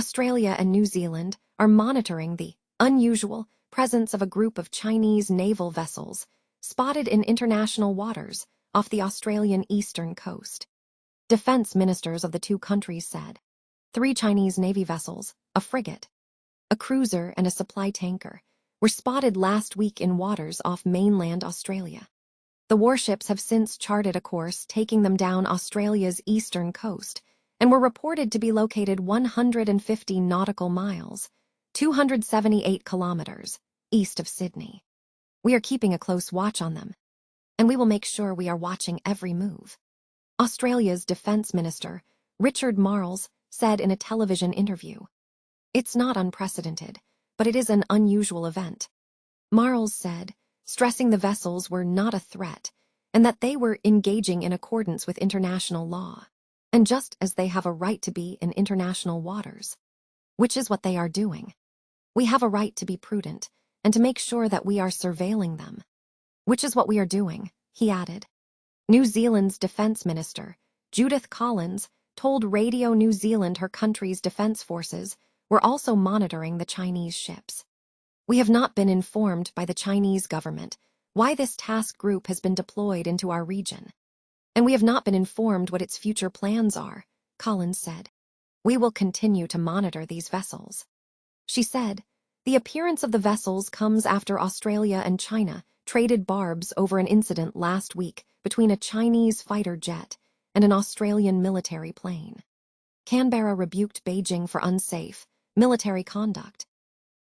Australia and New Zealand are monitoring the unusual presence of a group of Chinese naval vessels spotted in international waters off the Australian eastern coast. Defense ministers of the two countries said 3 Chinese Navy vessels, a frigate, a cruiser, and a supply tanker were spotted last week in waters off mainland Australia. The warships have since charted a course taking them down Australia's eastern coast and were reported to be located 150 nautical miles, 278 kilometers, east of Sydney. We are keeping a close watch on them, and we will make sure we are watching every move. Australia's Defence Minister, Richard Marles, said in a television interview. It's not unprecedented, but it is an unusual event. Marles said, stressing the vessels were not a threat and that they were engaging in accordance with international law, and just as they have a right to be in international waters, which is what they are doing. We have a right to be prudent and to make sure that we are surveilling them, which is what we are doing, he added. New Zealand's Defence Minister, Judith Collins, told Radio New Zealand her country's defence forces were also monitoring the Chinese ships. We have not been informed by the Chinese government why this task group has been deployed into our region, and we have not been informed what its future plans are, Collins said. We will continue to monitor these vessels. She said, the appearance of the vessels comes after Australia and China traded barbs over an incident last week between a Chinese fighter jet and an Australian military plane. Canberra rebuked Beijing for unsafe military conduct,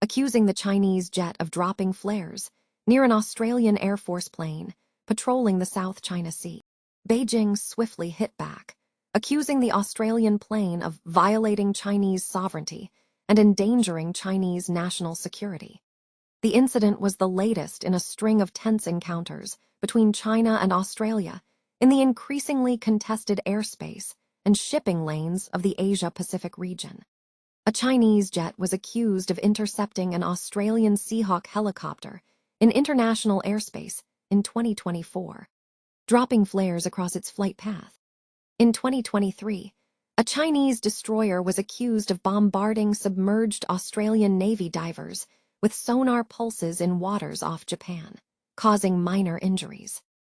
accusing the Chinese jet of dropping flares near an Australian Air Force plane patrolling the South China Sea. Beijing swiftly hit back, accusing the Australian plane of violating Chinese sovereignty and endangering Chinese national security. The incident was the latest in a string of tense encounters between China and Australia in the increasingly contested airspace and shipping lanes of the Asia-Pacific region. A Chinese jet was accused of intercepting an Australian Seahawk helicopter in international airspace in 2024, dropping flares across its flight path. In 2023, a Chinese destroyer was accused of bombarding submerged Australian Navy divers with sonar pulses in waters off Japan, causing minor injuries.